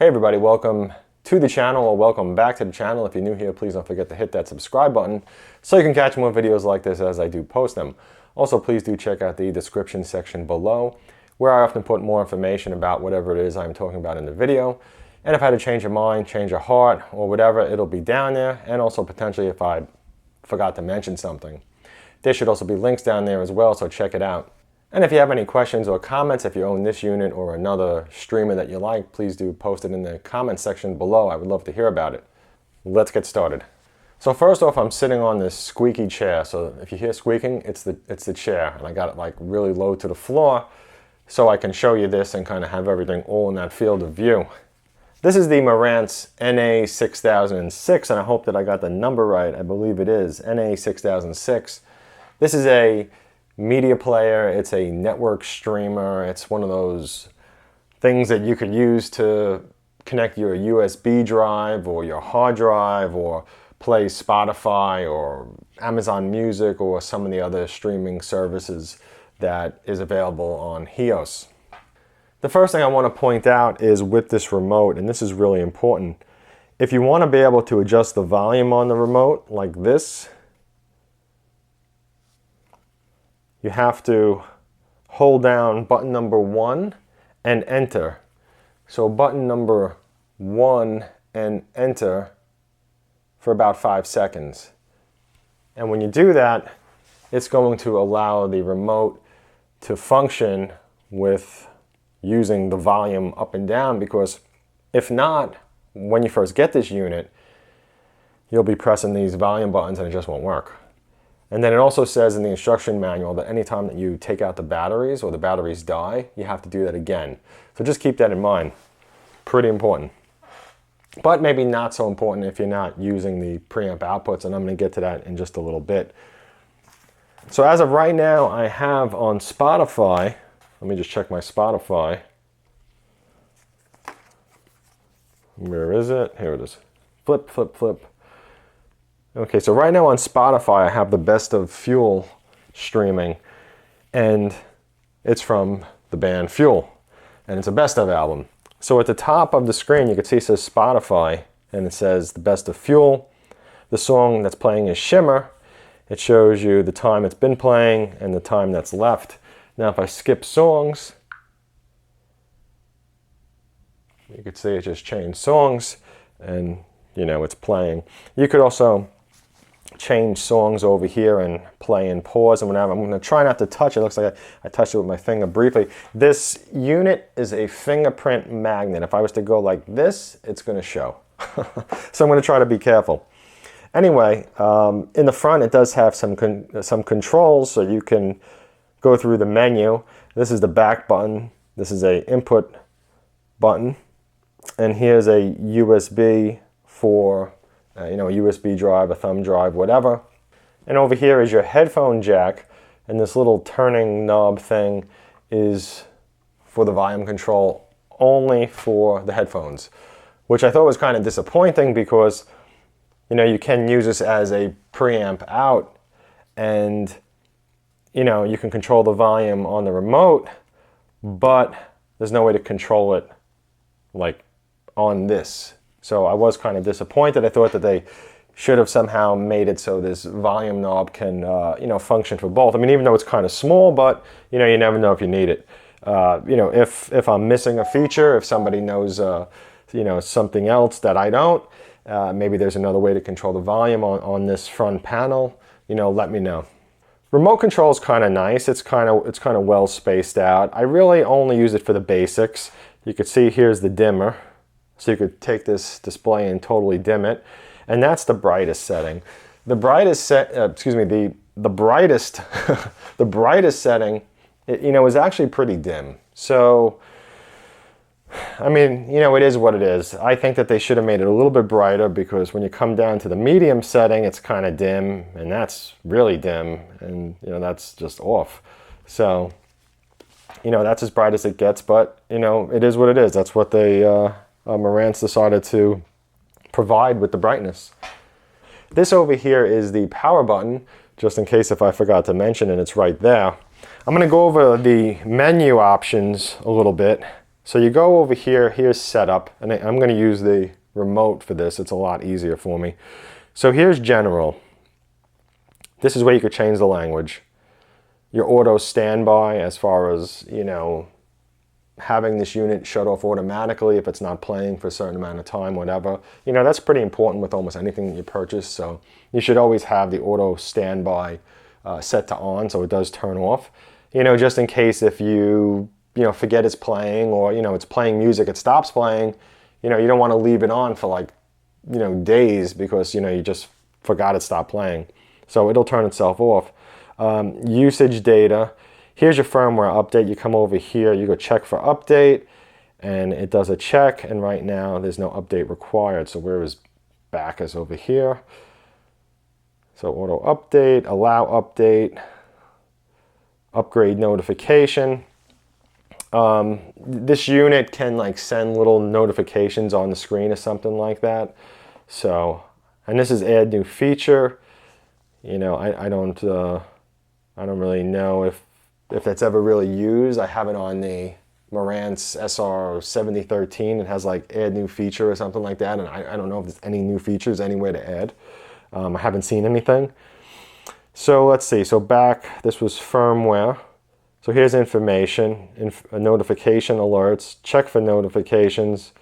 Hey everybody, welcome to the channel, or welcome back to the channel. If you're new here, please don't forget to hit that subscribe button so you can catch more videos like this as I do post them. Also, please do check out the description section below, where I often put more information about whatever it is I'm talking about in the video. And if I had to change your mind, change your heart, or whatever, it'll be down there. And also potentially if I forgot to mention something. There should also be links down there as well, so check it out. And if you have any questions or comments, if you own this unit or another streamer that you like, please do post it in the comment section below. I would love to hear about it. Let's get started. So first off, I'm sitting on this squeaky chair. So if you hear squeaking, it's the chair. And I got it like really low to the floor so I can show you this and kind of have everything all in that field of view. This is the Marantz NA6006, and I hope that I got the number right. I believe it is NA6006. This is a media player, it's a network streamer, it's one of those things that you could use to connect your USB drive or your hard drive or play Spotify or Amazon Music or some of the other streaming services that is available on HEOS. The first thing I want to point out is with this remote, and this is really important, if you want to be able to adjust the volume on the remote like this, you have to hold down button number 1 and enter. So button number 1 and enter for about 5 seconds. And when you do that, it's going to allow the remote to function with using the volume up and down, because if not, when you first get this unit, you'll be pressing these volume buttons and it just won't work. And then it also says in the instruction manual that anytime that you take out the batteries or the batteries die, you have to do that again. So just keep that in mind. Pretty important. But maybe not so important if you're not using the preamp outputs, and I'm going to get to that in just a little bit. So as of right now, I have on Spotify, let me just check my Spotify. Where is it? Here it is. Flip, flip, flip. Okay, so right now on Spotify, I have the Best of Fuel streaming, and it's from the band Fuel, and it's a best of album. So at the top of the screen, you can see it says Spotify, and it says the Best of Fuel. The song that's playing is Shimmer. It shows you the time it's been playing and the time that's left. Now, if I skip songs, you can see it just changed songs, and you know it's playing. You could also change songs over here and play and pause and whatever. I'm going to try not to touch it. It looks like I touched it with my finger briefly. This unit is a fingerprint magnet. If I was to go like this, it's going to show. So I'm going to try to be careful. Anyway, in the front it does have some controls, so you can go through the menu. This is the back button. This is a input button. And here's a USB for a USB drive, a thumb drive, whatever. And over here is your headphone jack, and this little turning knob thing is for the volume control only for the headphones, which I thought was kind of disappointing because you can use this as a preamp out, and you can control the volume on the remote, but there's no way to control it like on this. So I was kind of disappointed. I thought that they should have somehow made it so this volume knob can, function for both. I mean, even though it's kind of small, but you never know if you need it. If I'm missing a feature, if somebody knows, something else that I don't, maybe there's another way to control the volume on this front panel. Let me know. Remote control is kind of nice. It's kind of well spaced out. I really only use it for the basics. You can see here's the dimmer. So you could take this display and totally dim it, and that's the brightest setting. The brightest the brightest, the brightest setting, is actually pretty dim. So, I mean, it is what it is. I think that they should have made it a little bit brighter, because when you come down to the medium setting, it's kind of dim, and that's really dim, and that's just off. So, that's as bright as it gets, but it is what it is. That's what they Marantz decided to provide with the brightness. This over here is the power button, just in case if I forgot to mention, and it's right there. I'm going to go over the menu options a little bit. So you go over here, here's setup, and I'm going to use the remote for this. It's a lot easier for me. So here's general. This is where you could change the language. Your auto standby, as far as, you know, having this unit shut off automatically if it's not playing for a certain amount of time, whatever. You know, that's pretty important with almost anything that you purchase. So you should always have the auto standby set to on, so it does turn off. You know, just in case if you forget it's playing, or, you know, it's playing music, it stops playing, you know, you don't want to leave it on for like, you know, days because, you know, you just forgot it stopped playing. So it'll turn itself off. Usage data. Here's your firmware update. You come over here, you go check for update, and it does a check, and right now there's no update required. So where is back is over here. So auto update, allow update, upgrade notification. This unit can like send little notifications on the screen or something like that. So, and this is add new feature. You know, I don't really know if that's ever really used. I have it on the Marantz NA6006. It has like add new feature or something like that, and I don't know if there's any new features anywhere to add. I haven't seen anything. So let's see. So back, this was firmware. So here's information, notification alerts, check for notifications.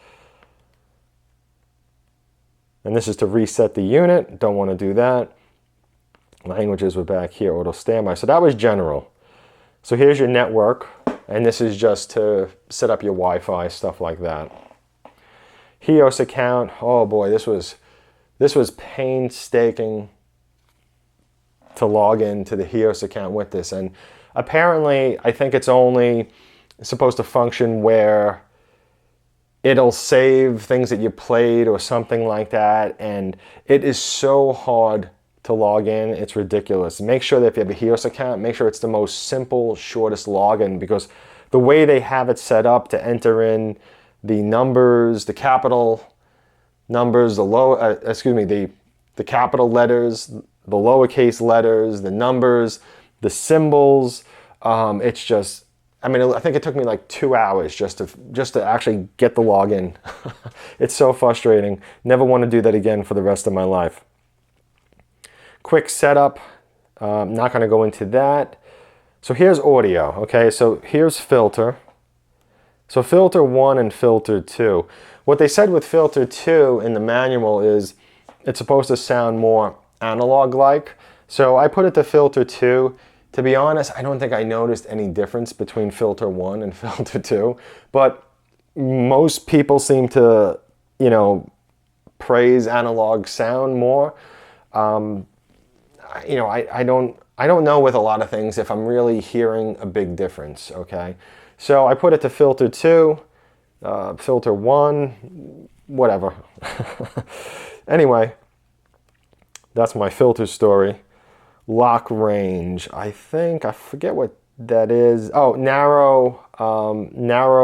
And this is to reset the unit. Don't want to do that. Languages were back here, auto standby. So that was general. So here's your network, and this is just to set up your Wi-Fi, stuff like that. HEOS account, oh boy, this was painstaking to log into the HEOS account with this. And apparently, I think it's only supposed to function where it'll save things that you played or something like that. And it is so hard to log in, it's ridiculous. Make sure that if you have a HEOS account, make sure it's the most simple, shortest login, because the way they have it set up to enter in the numbers, the capital numbers, the capital letters, the lowercase letters, the numbers, the symbols, it's just, I mean, I think it took me like 2 hours just to actually get the login. It's so frustrating. Never want to do that again for the rest of my life. Quick setup, not going to go into that. So here's audio, okay? So here's filter. So filter 1 and filter 2. What they said with filter 2 in the manual is it's supposed to sound more analog-like. So I put it to filter 2. To be honest, I don't think I noticed any difference between filter 1 and filter 2. But most people seem to, you know, praise analog sound more. You know, I don't know with a lot of things if I'm really hearing a big difference, okay? So I put it to filter 2, filter 1, whatever. Anyway, that's my filter story. Lock range, I forget what that is. Oh, narrow,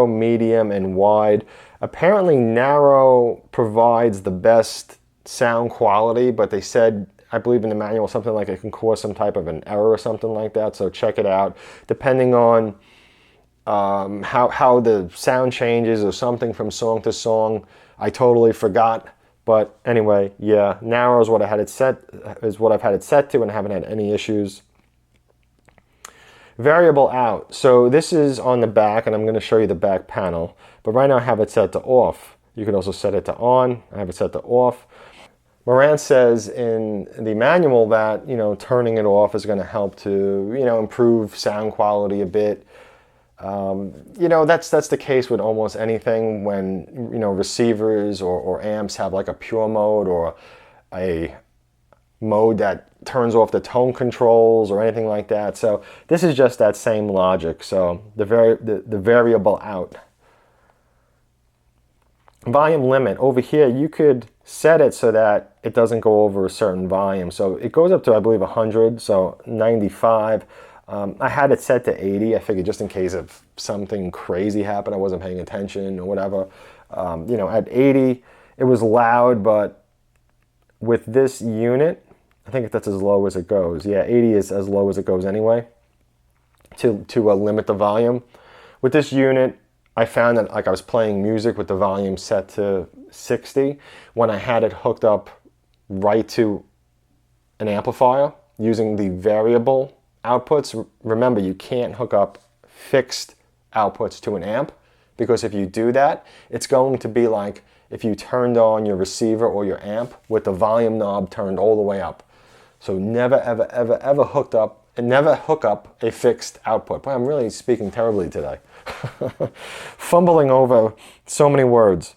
medium, and wide. Apparently narrow provides the best sound quality, but they said, I believe in the manual, something like it can cause some type of an error or something like that. So check it out. Depending on how the sound changes or something from song to song, I totally forgot. But anyway, yeah, narrow is what I've had it set to, and I haven't had any issues. Variable out. So this is on the back, and I'm going to show you the back panel. But right now I have it set to off. You can also set it to on. I have it set to off. Marantz says in the manual that, you know, turning it off is going to help to, you know, improve sound quality a bit. You know, that's the case with almost anything when, you know, receivers or amps have like a pure mode or a mode that turns off the tone controls or anything like that. So this is just that same logic. So the variable out. Volume limit. Over here, you could set it so that it doesn't go over a certain volume. So it goes up to, I believe, 100, so 95. I had it set to 80. I figured just in case if something crazy happened, I wasn't paying attention or whatever. You know, at 80, it was loud, but with this unit, I think that's as low as it goes. Yeah, 80 is as low as it goes anyway, to limit the volume. With this unit, I found that like I was playing music with the volume set to 60 when I had it hooked up right to an amplifier using the variable outputs. Remember, you can't hook up fixed outputs to an amp, because if you do that, it's going to be like if you turned on your receiver or your amp with the volume knob turned all the way up. So never, ever, ever, ever hook up a fixed output. Boy, I'm really speaking terribly today. Fumbling over so many words.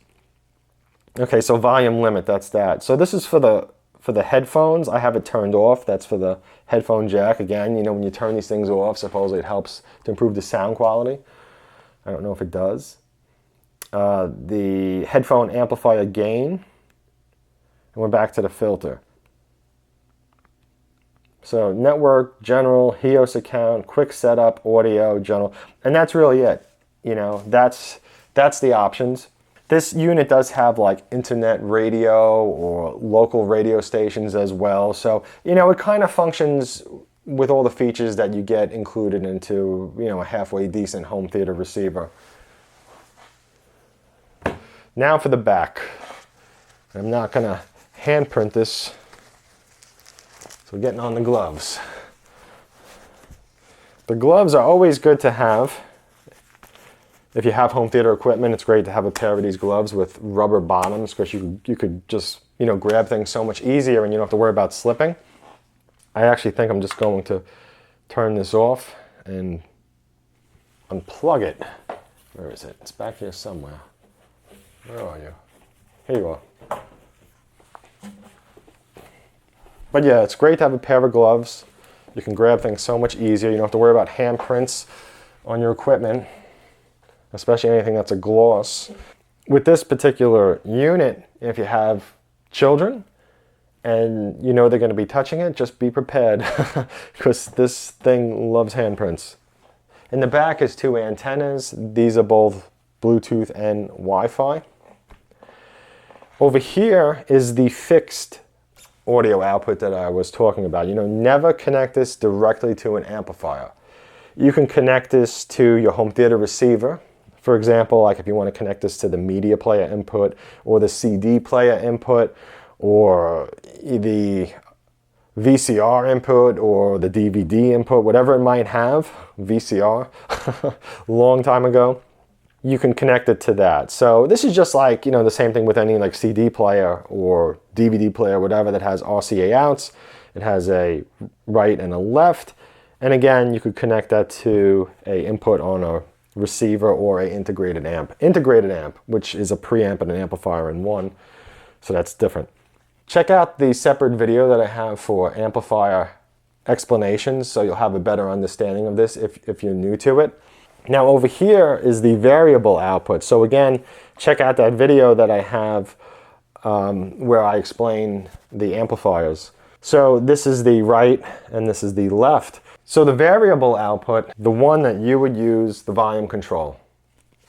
Okay, so volume limit, that's that. So this is for the headphones. I have it turned off. That's for the headphone jack. Again, you know, when you turn these things off, supposedly it helps to improve the sound quality. I don't know if it does. The headphone amplifier gain. And we're back to the filter. So network, general, HEOS account, quick setup, audio, general, and that's really it. You know, that's the options. This unit does have like internet radio or local radio stations as well. So, you know, it kind of functions with all the features that you get included into, you know, a halfway decent home theater receiver. Now for the back. I'm not gonna hand print this. So we're getting on the gloves. The gloves are always good to have. If you have home theater equipment, it's great to have a pair of these gloves with rubber bottoms, because you could just, you know, grab things so much easier and you don't have to worry about slipping. I actually think I'm just going to turn this off and unplug it. Where is it? It's back here somewhere. Where are you? Here you are. But yeah, it's great to have a pair of gloves. You can grab things so much easier. You don't have to worry about handprints on your equipment, especially anything that's a gloss. With this particular unit, if you have children and you know they're going to be touching it, just be prepared because this thing loves handprints. In the back is two antennas. These are both Bluetooth and Wi-Fi. Over here is the fixed audio output that I was talking about. You know, never connect this directly to an amplifier. You can connect this to your home theater receiver. For example, like if you want to connect this to the media player input or the CD player input or the VCR input or the DVD input, whatever it might have, VCR, long time ago, you can connect it to that. So this is just like, you know, the same thing with any like CD player or DVD player, whatever, that has RCA outs. It has a right and a left. And again, you could connect that to a input on a receiver or a integrated amp. Integrated amp, which is a preamp and an amplifier in one. So that's different. Check out the separate video that I have for amplifier explanations, so you'll have a better understanding of this if you're new to it. Now over here is the variable output. So again, check out that video that I have where I explain the amplifiers. So this is the right and this is the left. So the variable output, the one that you would use the volume control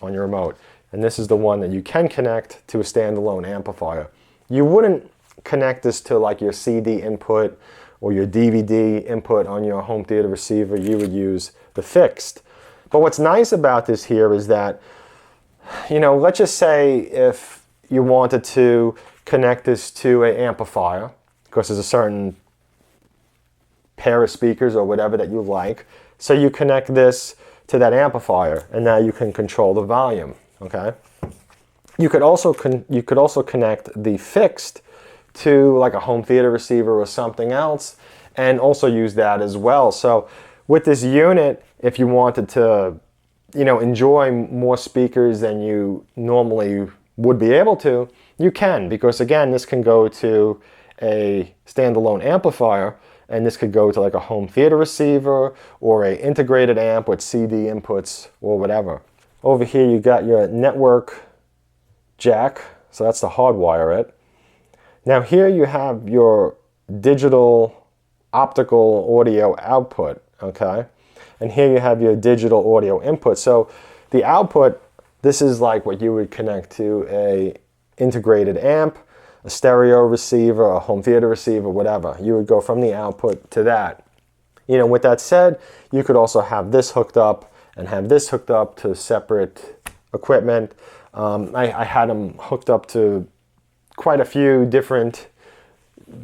on your remote, and this is the one that you can connect to a standalone amplifier. You wouldn't connect this to like your CD input or your DVD input on your home theater receiver. You would use the fixed. But what's nice about this here is that, you know, let's just say if you wanted to connect this to an amplifier, because there's a certain pair of speakers or whatever that you like. So you connect this to that amplifier and now you can control the volume, okay? You could also connect the fixed to like a home theater receiver or something else and also use that as well. So with this unit, if you wanted to, you know, enjoy more speakers than you normally would be able to, you can, because again, this can go to a standalone amplifier, and this could go to like a home theater receiver or a integrated amp with CD inputs or whatever. Over here you got your network jack, so that's to hardwire it. Now here you have your digital optical audio output, okay? And here you have your digital audio input. So the output, this is like what you would connect to a integrated amp, a stereo receiver, a home theater receiver, whatever. You would go from the output to that. You know, with that said, you could also have this hooked up and have this hooked up to separate equipment. I had them hooked up to quite a few different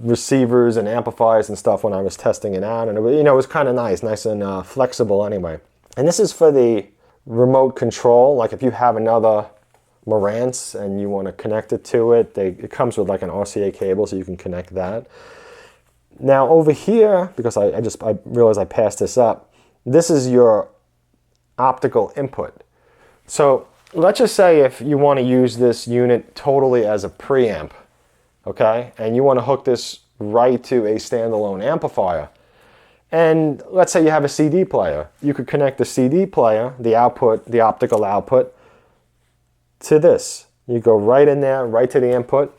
receivers and amplifiers and stuff when I was testing it out, and it was kind of nice and flexible anyway. And this is for the remote control. Like if you have another Marantz and you want to connect it to it, it comes with like an RCA cable, so you can connect that. Now over here, because I realized I passed this up, this is your optical input. So let's just say if you want to use this unit totally as a preamp, okay, and you want to hook this right to a standalone amplifier, and let's say you have a CD player, you could connect the CD player, the output, the optical output, to this. You go right in there, right to the input,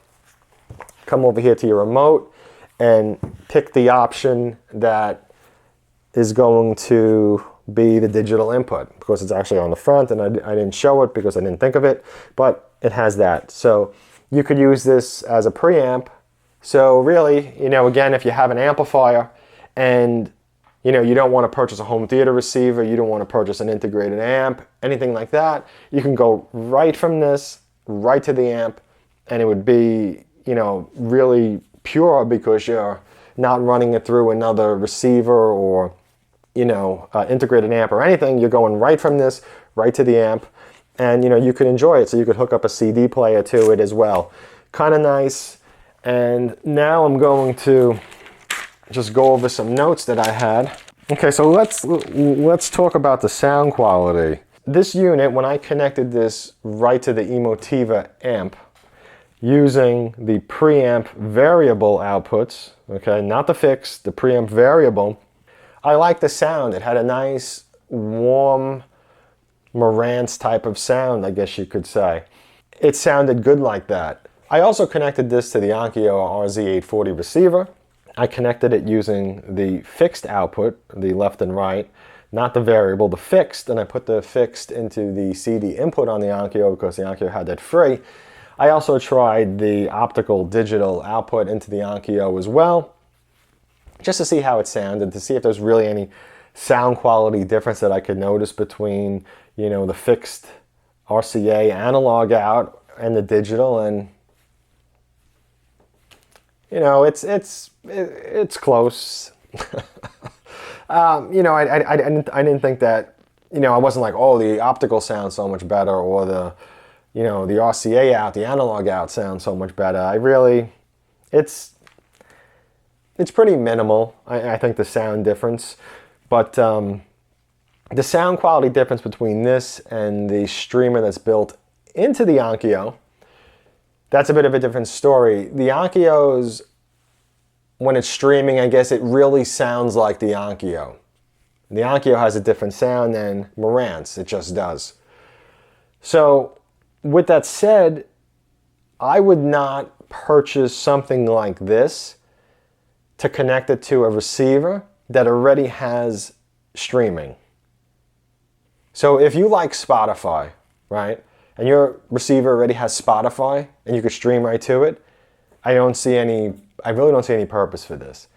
come over here to your remote, and pick the option that is going to be the digital input. Of course, it's actually on the front, and I didn't show it because I didn't think of it, but it has that. So you could use this as a preamp. So really, again, if you have an amplifier and you don't want to purchase a home theater receiver, you don't want to purchase an integrated amp, anything like that, you can go right from this, right to the amp, and it would be, really pure because you're not running it through another receiver or, integrated amp or anything. You're going right from this, right to the amp, and, you could enjoy it. So you could hook up a CD player to it as well. Kind of nice. And now I'm going to just go over some notes that I had. Okay, so let's talk about the sound quality. This unit, when I connected this right to the Emotiva amp, using the preamp variable outputs, okay, not the fixed, the preamp variable, I like the sound. It had a nice, warm, Marantz type of sound, I guess you could say. It sounded good like that. I also connected this to the Onkyo RZ840 receiver. I connected it using the fixed output, the left and right, not the variable, the fixed, and I put the fixed into the CD input on the Onkyo because the Onkyo had that free. I also tried the optical digital output into the Onkyo as well, just to see how it sounded, to see if there's really any sound quality difference that I could notice between, the fixed RCA analog out and the digital, and it's close. I didn't think that, I wasn't like, oh, the optical sounds so much better, or the RCA out, the analog out sounds so much better. It's pretty minimal, I think, the sound difference. But the sound quality difference between this and the streamer that's built into the Onkyo, that's a bit of a different story. The Onkyos, when it's streaming, I guess it really sounds like the Onkyo. The Onkyo has a different sound than Marantz, it just does. So with that said, I would not purchase something like this to connect it to a receiver that already has streaming. So if you like Spotify, right, and your receiver already has Spotify and you could stream right to it, I really don't see any purpose for this.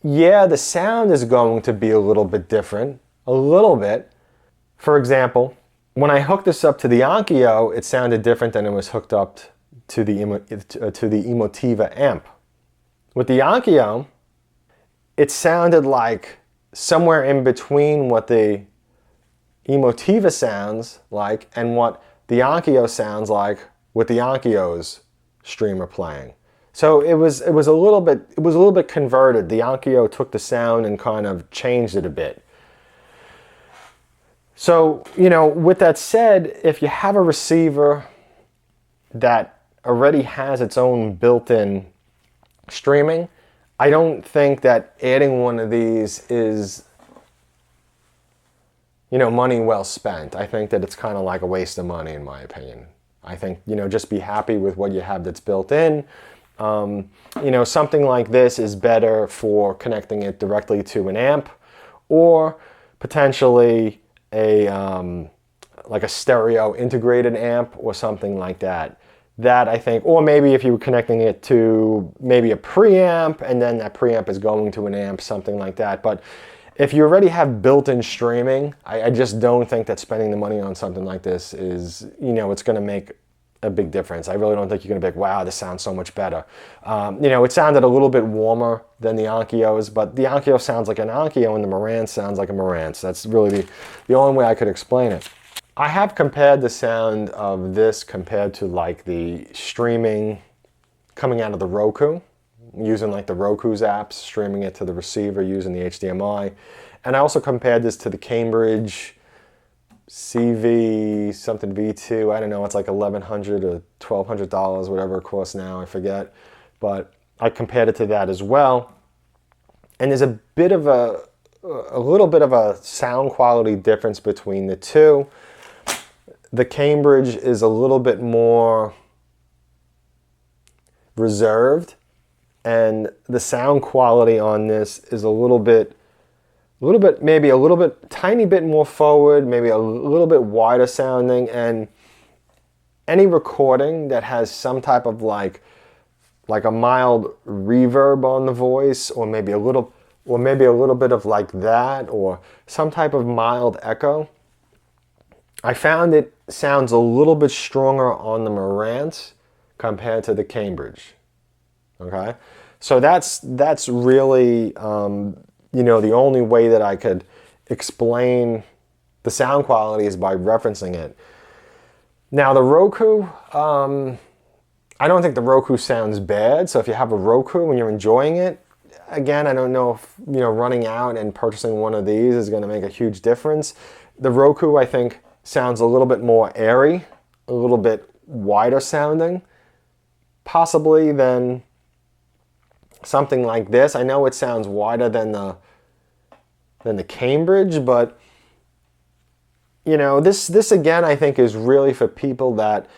Yeah, the sound is going to be a little bit different, a little bit. For example, when I hooked this up to the Onkyo, it sounded different than it was hooked up to the Emotiva amp. With the Onkyo, it sounded like somewhere in between what the Emotiva sounds like and what the Onkyo sounds like with the Onkyo's streamer playing. So it was a little bit converted. The Onkyo took the sound and kind of changed it a bit. So, with that said, if you have a receiver that already has its own built-in streaming, I don't think that adding one of these is, money well spent. I think that it's kind of like a waste of money, in my opinion. I think, just be happy with what you have that's built in. Something like this is better for connecting it directly to an amp, or potentially like a stereo integrated amp or something like that. That I think, or maybe if you were connecting it to maybe a preamp and then that preamp is going to an amp, something like that. But if you already have built-in streaming, I just don't think that spending the money on something like this is, you know, it's going to make a big difference. I really don't think you're going to be like, wow, this sounds so much better. You know, it sounded a little bit warmer than the Onkyo's, but the Onkyo sounds like an Onkyo and the Marantz sounds like a Marantz. That's really the only way I could explain it. I have compared the sound of this compared to like the streaming coming out of the Roku, using like the Roku's apps, streaming it to the receiver using the HDMI. And I also compared this to the Cambridge CV something V2. I don't know, it's like $1,100 or $1,200, whatever it costs now, I forget. But I compared it to that as well. And there's a bit of a little bit of a sound quality difference between the two. The Cambridge is a little bit more reserved, and the sound quality on this is maybe a little bit, tiny bit more forward, maybe a little bit wider sounding, and any recording that has some type of like a mild reverb on the voice, or maybe a little bit of like that, or some type of mild echo, I found it sounds a little bit stronger on the Marantz compared to the Cambridge. Okay, so that's really you know, the only way that I could explain the sound quality is by referencing it. Now the Roku, I don't think the Roku sounds bad. So if you have a Roku and you're enjoying it, again, I don't know if, you know, running out and purchasing one of these is going to make a huge difference. The Roku, I think, sounds a little bit more airy, a little bit wider sounding, possibly than something like this. I know it sounds wider than the Cambridge, but you know, this again, I think is really for people that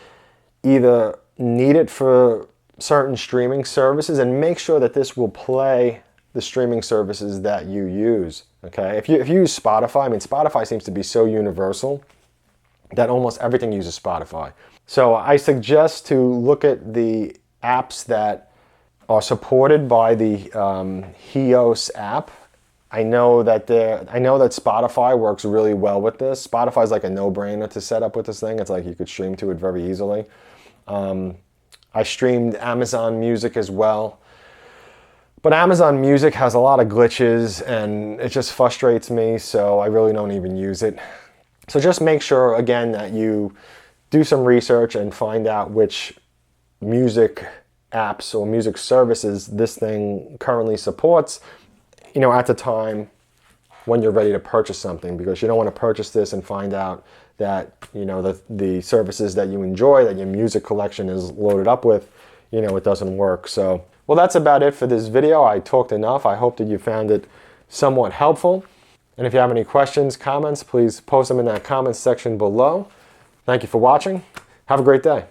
either need it for certain streaming services, and make sure that this will play the streaming services that you use. Okay, if you use Spotify, I mean, Spotify seems to be so universal that almost everything uses Spotify. So I suggest to look at the apps that are supported by the HEOS app. I know that Spotify works really well with this. Spotify is like a no-brainer to set up with this thing. It's like you could stream to it very easily. I streamed Amazon Music as well. But Amazon Music has a lot of glitches and it just frustrates me, so I really don't even use it. So just make sure, again, that you do some research and find out which music apps or music services this thing currently supports, you know, at the time when you're ready to purchase something, because you don't want to purchase this and find out that, you know, the services that you enjoy, that your music collection is loaded up with, you know, it doesn't work. So, well, that's about it for this video. I talked enough. I hope that you found it somewhat helpful. And if you have any questions, comments, please post them in that comments section below. Thank you for watching. Have a great day.